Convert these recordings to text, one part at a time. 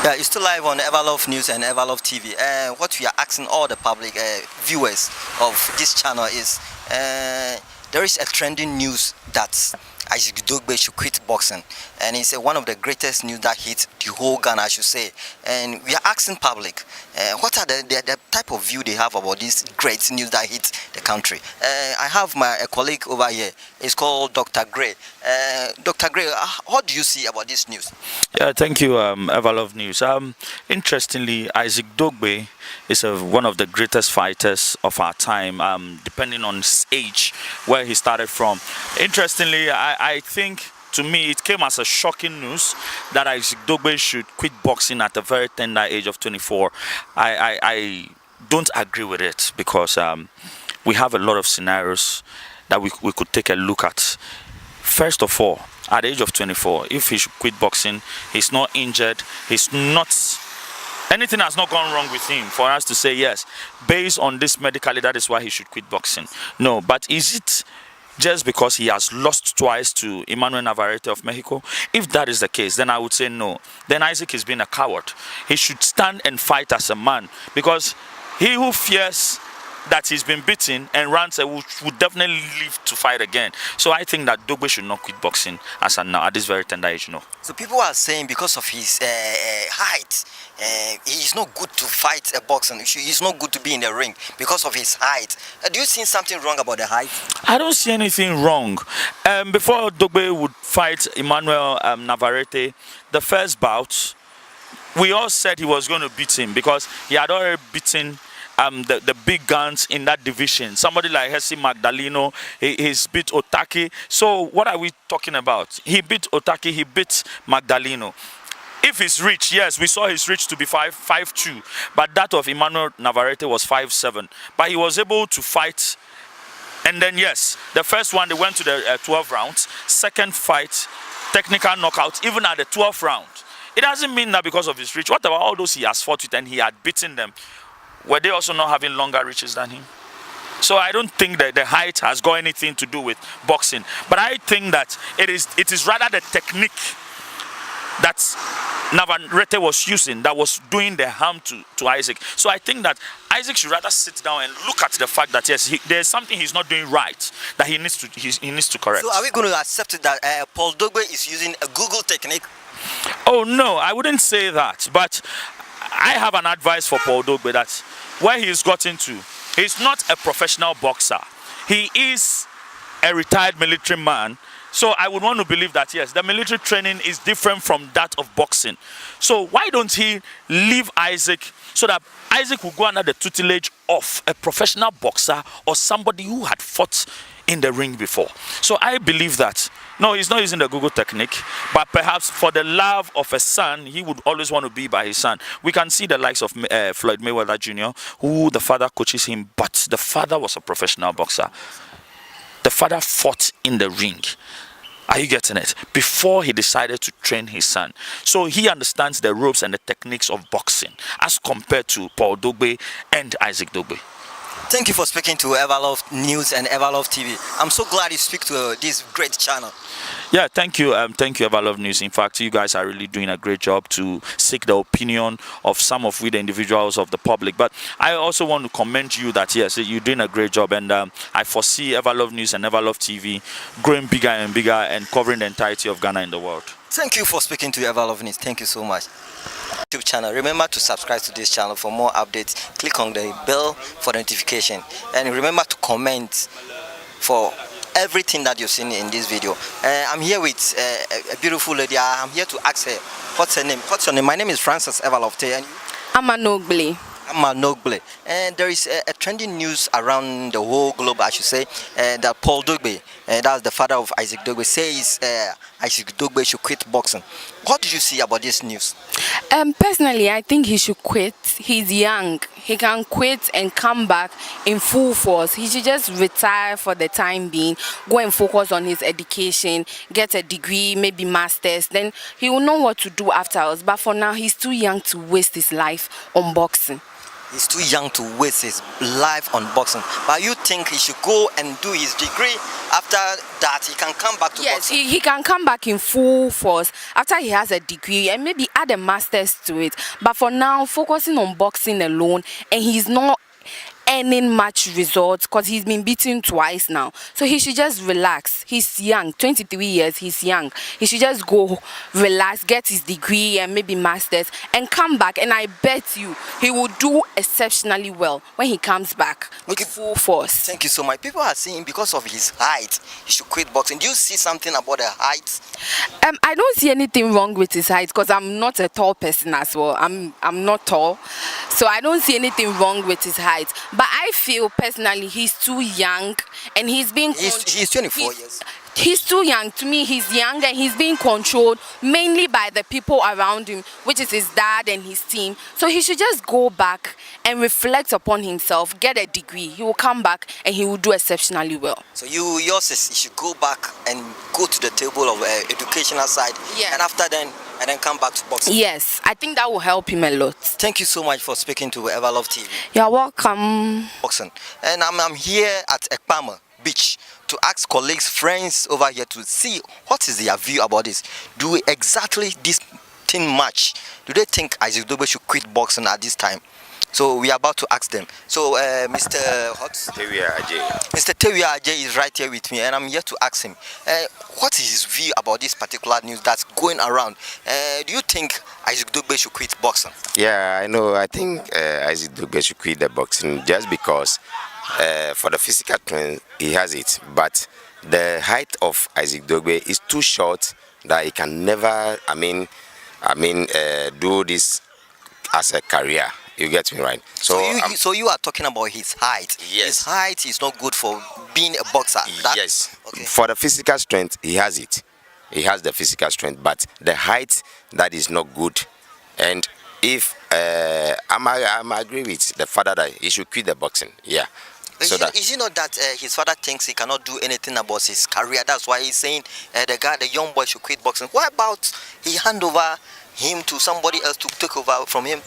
Yeah, it's still live on Everlove News and Everlove TV. What we are asking all the public viewers of this channel is there is a trending news that Isaac Dogboe should quit boxing, and it's one of the greatest news that hit the whole Ghana, I should say. And we are asking public, what are the type of view they have about this great news that hit the country. I have my colleague over here. It's called Dr. Gray. Dr. Gray, what do you see about this news? Yeah, thank you, Everlove News. Interestingly, Isaac Dogboe is one of the greatest fighters of our time, depending on his age, where he started from. Interestingly, I think, to me, it came as a shocking news that Isaac Dogboe should quit boxing at a very tender age of 24. I don't agree with it because we have a lot of scenarios that we could take a look at. First of all, at the age of 24, if he should quit boxing, he's not injured, anything has not gone wrong with him for us to say yes, based on this medically, that is why he should quit boxing. No, but is it just because he has lost twice to Emmanuel Navarrete of Mexico? If that is the case, then I would say no. Then Isaac is being a coward. He should stand and fight as a man, because he who fears that he's been beaten and runs would definitely live to fight again. So I think that Dogboe should not quit boxing as of now, at this very tender age. No. So people are saying because of his height, he's not good to fight a boxing. He's not good to be in the ring because of his height. Do you see something wrong about the height? I don't see anything wrong. Before Dogboe would fight Emmanuel Navarrete, the first bout, we all said he was going to beat him because he had already beaten the big guns in that division. Somebody like Hesse Magdaleno, he's beat Otaki. So what are we talking about? He beat Otaki, he beat Magdaleno. If his reach, yes, we saw his reach to be 5'2", but that of Emmanuel Navarrete was 5'7". But he was able to fight. And then, yes, the first one, they went to the 12 rounds. Second fight, technical knockout, even at the 12th round. It doesn't mean that because of his reach. What about all those he has fought with and he had beaten them? Were they also not having longer reaches than him? So I don't think that the height has got anything to do with boxing. But I think that it is rather the technique that Navarrete was using that was doing the harm to Isaac. So I think that Isaac should rather sit down and look at the fact that yes, there's something he's not doing right that he needs to correct. So are we going to accept that Paul Dogboe is using a Google technique? Oh no, I wouldn't say that. But I have an advice for Paul Dogboe that where he's got into, he's not a professional boxer. He is a retired military man. So I would want to believe that, yes, the military training is different from that of boxing. So why don't he leave Isaac so that Isaac will go under the tutelage of a professional boxer or somebody who had fought in the ring before? So I believe that, no, he's not using the Google technique, but perhaps for the love of a son, he would always want to be by his son. We can see the likes of Floyd Mayweather Jr., who the father coaches him, but the father was a professional boxer. The father fought in the ring. Are you getting it? Before he decided to train his son. So he understands the ropes and the techniques of boxing as compared to Paul Dogboe and Isaac Dogboe. Thank you for speaking to Everlove News and Everlove TV. I'm so glad you speak to this great channel. Yeah, thank you. Thank you, Everlove News. In fact, you guys are really doing a great job to seek the opinion of some of the individuals of the public. But I also want to commend you that, yes, you're doing a great job. And I foresee Everlove News and Everlove TV growing bigger and bigger and covering the entirety of Ghana in the world. Thank you for speaking to Everlove News. Thank you so much. YouTube channel. Remember to subscribe to this channel for more updates. Click on the bell for notification. And remember to comment for everything that you've seen in this video. I'm here with a beautiful lady. I'm here to ask her, what's her name? What's your name? My name is Francis Everlove. And I'm a Dogboe. Dogboe. And there is a trending news around the whole globe, I should say, that Paul Dogboe, that's the father of Isaac Dogboe, says Isaac Dogboe should quit boxing. What did you see about this news? Personally, I think he should quit. He's young. He can quit and come back in full force. He should just retire for the time being, go and focus on his education, get a degree, maybe masters. Then he will know what to do afterwards. But for now, he's too young to waste his life on boxing. He's too young to waste his life on boxing. But you think he should go and do his degree after that he can come back to Yes, boxing. he can come back in full force after he has a degree and maybe add a master's to it. But for now, focusing on boxing alone, and he's not earning much results because he's been beaten twice now. So he should just relax. He's young, 23 years, he's young. He should just go relax, get his degree and maybe masters and come back. And I bet you he will do exceptionally well when he comes back with full force. Thank you so much. People are saying because of his height, he should quit boxing. Do you see something about the height? I don't see anything wrong with his height because I'm not a tall person as well. I'm not tall, so I don't see anything wrong with his height. But I feel personally he's too young and he's being He's 24 years. He's too young. To me, he's young and he's being controlled mainly by the people around him, which is his dad and his team. So he should just go back and reflect upon himself, get a degree. He will come back and he will do exceptionally well. So yours is he should go back and go to the table of educational side. Yeah. And after then come back to boxing. Yes, I think that will help him a lot. Thank you so much for speaking to Everlove TV. You're welcome. Boxing. And I'm here at Ekpama Beach to ask colleagues, friends over here to see what is their view about this. Do exactly this thing match? Do they think Isaac Dogboe should quit boxing at this time? So we are about to ask them. So Mr. Tewia Ajay is right here with me, and I'm here to ask him what is his view about this particular news that's going around. Do you think Isaac Dogboe should quit boxing? Yeah, I know. I think Isaac Dogboe should quit the boxing just because for the physical strength he has it, but the height of Isaac Dogboe is too short that he can never, do this as a career. You get me right? So you are talking about his height. Yes. His height is not good for being a boxer. Yes. Okay. For the physical strength, he has it. He has the physical strength, but the height, that is not good. And if I'm agree with the father that he should quit the boxing. Yeah. Is it not that his father thinks he cannot do anything about his career? That's why he's saying the young boy should quit boxing. What about he hand over him to somebody else to take over from him?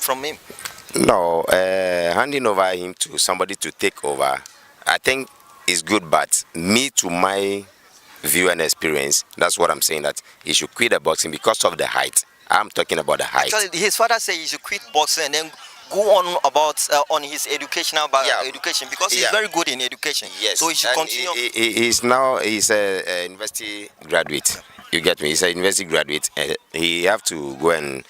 No, handing over him to somebody to take over, I think is good, but me, to my view and experience, that's what I'm saying, that he should quit the boxing because of the height. I'm talking about the height. Actually, his father said he should quit boxing and then go on about on his educational education because he's very good in education. Yes. So he should continue. He's a university graduate. You get me? He's a university graduate, and he have to go and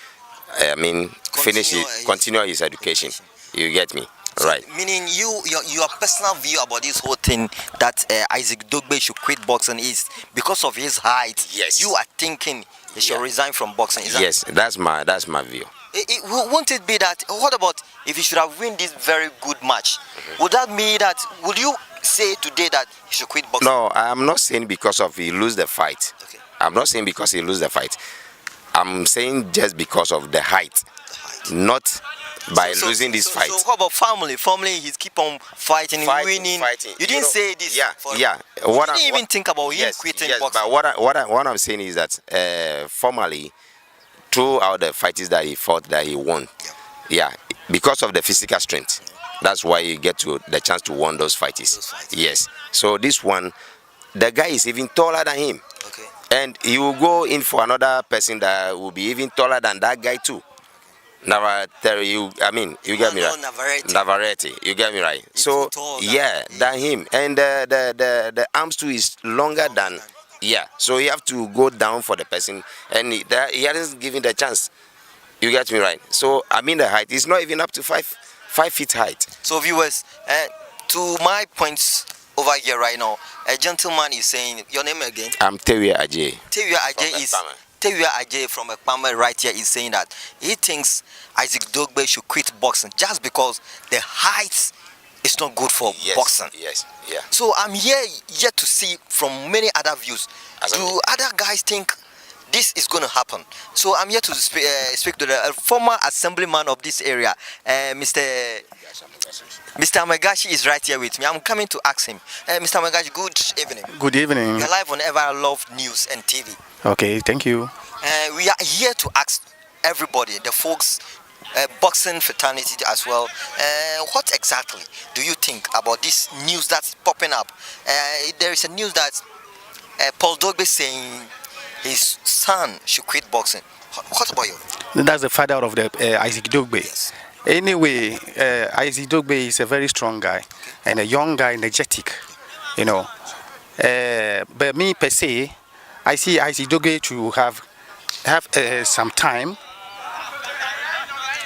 continue his education. You get me? So, right. Meaning your personal view about this whole thing that Isaac Dogboe should quit boxing is because of his height. Yes. You are thinking he should resign from boxing. Yes, that's my view. Won't it be that? What about if he should have win this very good match? Would that mean that? Would you say today that he should quit boxing? No, I'm not saying because of he lose the fight. Okay. I'm not saying because he lose the fight. I'm saying just because of the height, not by losing this fight. So how about family? Family, he's keep on fighting, winning. You didn't say this. Yeah. You didn't even think about him quitting boxing. But what I'm saying is that formally, throughout the fights that he fought, that he won. Yeah, because of the physical strength. That's why you get to the chance to win those fights. Yes. So this one, the guy is even taller than him. Okay. And he will go in for another person that will be even taller than that guy too. Navarrete, you get me right. Navarrete, you get me right. So than him, and the arms too is longer than. Yeah, so you have to go down for the person, and he hasn't given the chance. You get me right. So the height is not even up to 5 feet height. So viewers, to my points over here right now, a gentleman is saying your name again. I'm Tewia Ajay. Tewia Ajay from Ekpama right here is saying that he thinks Isaac Dogboe should quit boxing just because the height is not good for boxing. Yes, yeah. So I'm here yet to see from many other views. Do other guys think this is going to happen? So I'm here to speak to the former assemblyman of this area, Mr. Amegashi is right here with me. I'm coming to ask him. Mr. Amegashi, good evening. Good evening. You're live on Everlove News and TV. Okay, thank you. We are here to ask everybody, the folks boxing fraternity as well. What exactly do you think about this news that's popping up? There is a news that Paul Dogboe saying his son should quit boxing. What about you? That's the father of the Isaac Dogboe. Yes. Anyway, Isaac Dogboe is a very strong guy and a young guy, energetic, you know. But me per se, I see Isaac Dogboe to have some time,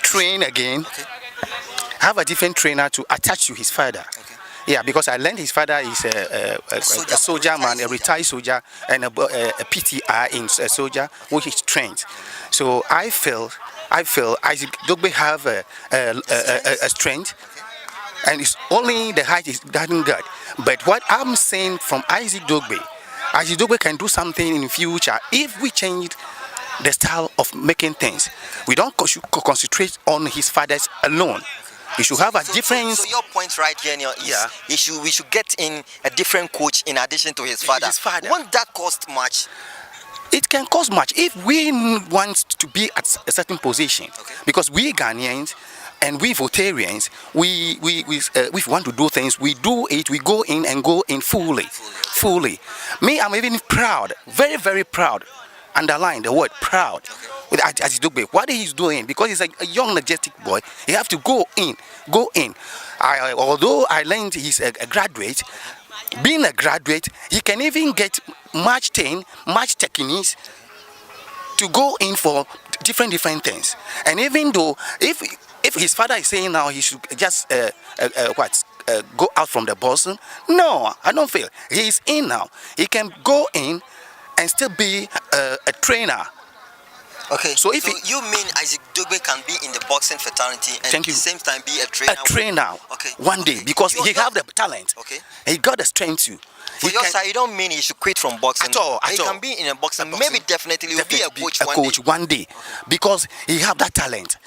train again, have a different trainer to attach to his father. Yeah, because I learned his father is a soldier man, a retired soldier, and a PTI in a soldier, which is trained. So I feel Isaac Dogboe have a strength, and it's only the height is getting good. But what I'm saying from Isaac Dogboe can do something in the future if we change the style of making things. We don't concentrate on his fathers alone. We should have a different. So your point right here is we should get in a different coach in addition to his father. Won't that cost much? It can cost much if we want to be at a certain position. Because we Ghanaians and we Votarians, we want to do things. We do it. We go in and go in fully. Me, I'm even proud, very, very proud. Underline the word proud with Isaac Dogboe. What he's doing, because he's a young, energetic boy, he have to go in. Although I learned he's a graduate, being a graduate, he can even get match techniques to go in for different things. And even though if his father is saying now he should just go out from the boxing, no, I don't feel he's in now. He can go in and still be a trainer. Okay. So you mean Isaac Dogboe can be in the boxing fraternity and at the same time be a trainer? A trainer. Okay. One day, because he have the talent. Okay. He got the strength too. For your side, you don't mean he should quit from boxing. At all. He can be in a boxing. Maybe definitely will be a coach one day. Because he have that talent.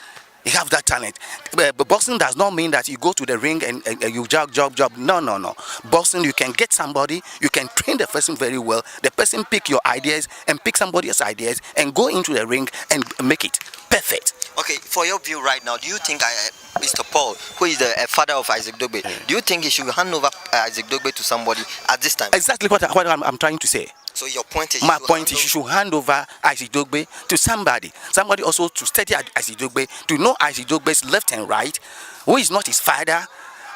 But boxing does not mean that you go to the ring and you job. No. Boxing, you can get somebody, you can train the person very well. The person pick your ideas and pick somebody else's ideas and go into the ring and make it perfect. Okay, for your view right now, do you think Mr. Paul, who is the father of Isaac Dogboe, do you think he should hand over Isaac Dogboe to somebody at this time? Exactly what I'm trying to say. So your point is, my point is, you should hand over Isaac Dogboe to somebody also to study Isaac Dogboe, to know Isaac Dogboe's left and right, who is not his father,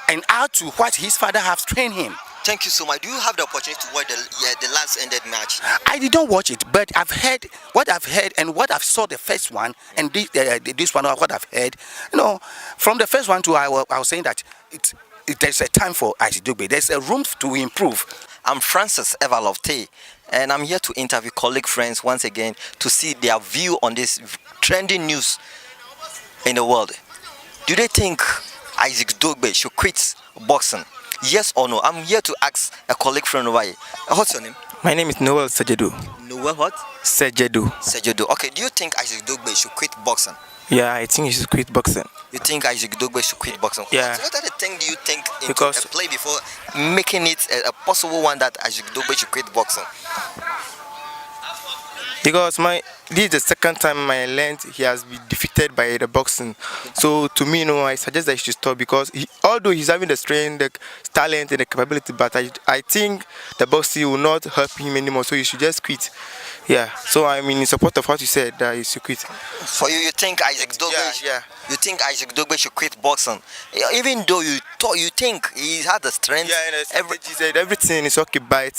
and how to what his father has trained him. Thank you so much. Do you have the opportunity to watch the last ended match? I did not watch it, but I've heard what I've heard and what I've saw the first one and this one, what I've heard. You know, from the first one to I was saying that there's a time for Isaac Dogboe. There's a room to improve. I'm Francis Everlove, and I'm here to interview colleague friends once again to see their view on this trending news in the world. Do they think Isaac Dogboe should quit boxing? Yes or no? I'm here to ask a colleague friend over here. What's your name? My name is Noel Sejedu. Noel what? Sejedu. Okay, do you think Isaac Dogboe should quit boxing? Yeah, I think he should quit boxing. You think Isaac Dogboe should quit boxing? Yeah. What other thing do you think into play before making it a possible one that Isaac Dogboe should quit boxing? Because this is the second time I learned he has been defeated by the boxing. So to me, I suggest that he should stop, because although he's having the strength, the talent and the capability, but I think the boxing will not help him anymore, so he should just quit. Yeah, so I'm in support of what you said, that he should quit. For you think Isaac Dogboe? Yeah. You think Isaac Dogboe should quit boxing, even though you think he had the strength? Yeah, everything is occupied.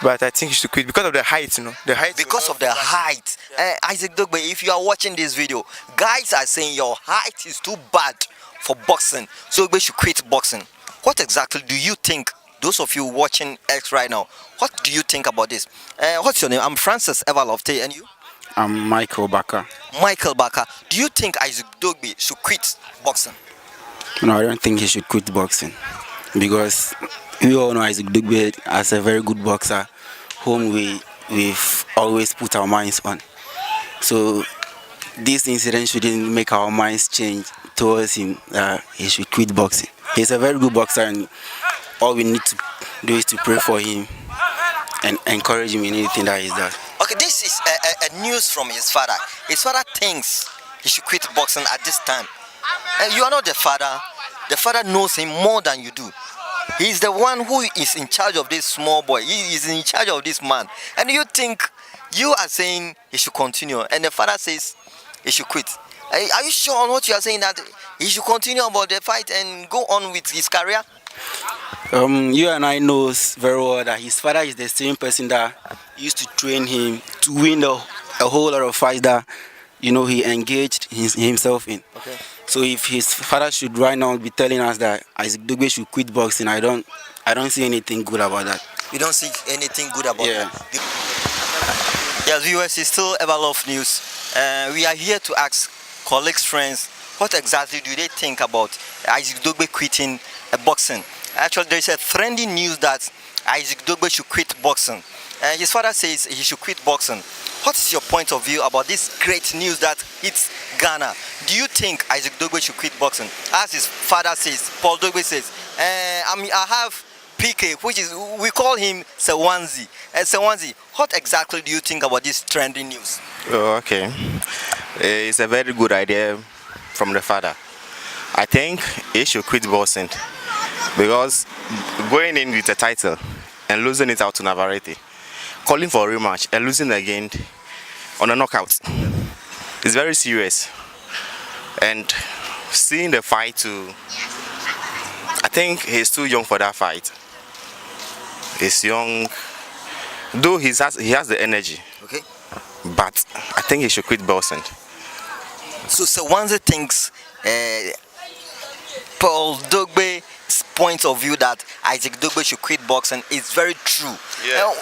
But I think he should quit because of the height, The height. Because of the height. Yeah. Isaac Dogboe, if you are watching this video, guys are saying your height is too bad for boxing, so Dogboe should quit boxing. What exactly do you think? Those of you watching X right now, what do you think about this? What's your name? I'm Francis Everlove, and you? I'm Michael Baka. Michael Baka. Do you think Isaac Dogboe should quit boxing? No, I don't think he should quit boxing, because we all know Isaac Dogboe as a very good boxer, whom we've always put our minds on. So this incident shouldn't make our minds change towards him. He should quit boxing. He's a very good boxer, and all we need to do is to pray for him and encourage him in anything that he does. Okay, this is a news from his father. His father thinks he should quit boxing at this time. And you are not the father. The father knows him more than you do. He's the one who is in charge of this small boy. He is in charge of this man. And you think you are saying he should continue, and the father says he should quit. Are you sure on what you are saying, that he should continue about the fight and go on with his career? You and I knows very well that his father is the same person that used to train him to win a whole lot of fights that he engaged himself in. Okay. So if his father should right now be telling us that Isaac Dogboe should quit boxing, I don't see anything good about that. You don't see anything good about that? Yes, viewers, it's still Everlove News. We are here to ask colleagues, friends, what exactly do they think about Isaac Dogboe quitting boxing? Actually, there is a trending news that Isaac Dogboe should quit boxing. His father says he should quit boxing. What is your point of view about this great news that hits Ghana? Do you think Isaac Dogboe should quit boxing? As his father says, Paul Dogboe says, I have PK, which is, we call him Sewanzi. Sewanzi, what exactly do you think about this trending news? Oh, okay. It's a very good idea from the father. I think he should quit boxing because going in with a title and losing it out to Navarrete, calling for a rematch and losing again on a knockout is very serious. And seeing the fight too, I think he's too young for that fight. He's young, though he has the energy. Okay. But I think he should quit boxing. So Sewanzi thinks Paul Dogboe's point of view that Isaac Dogboe should quit boxing is very true. Yeah.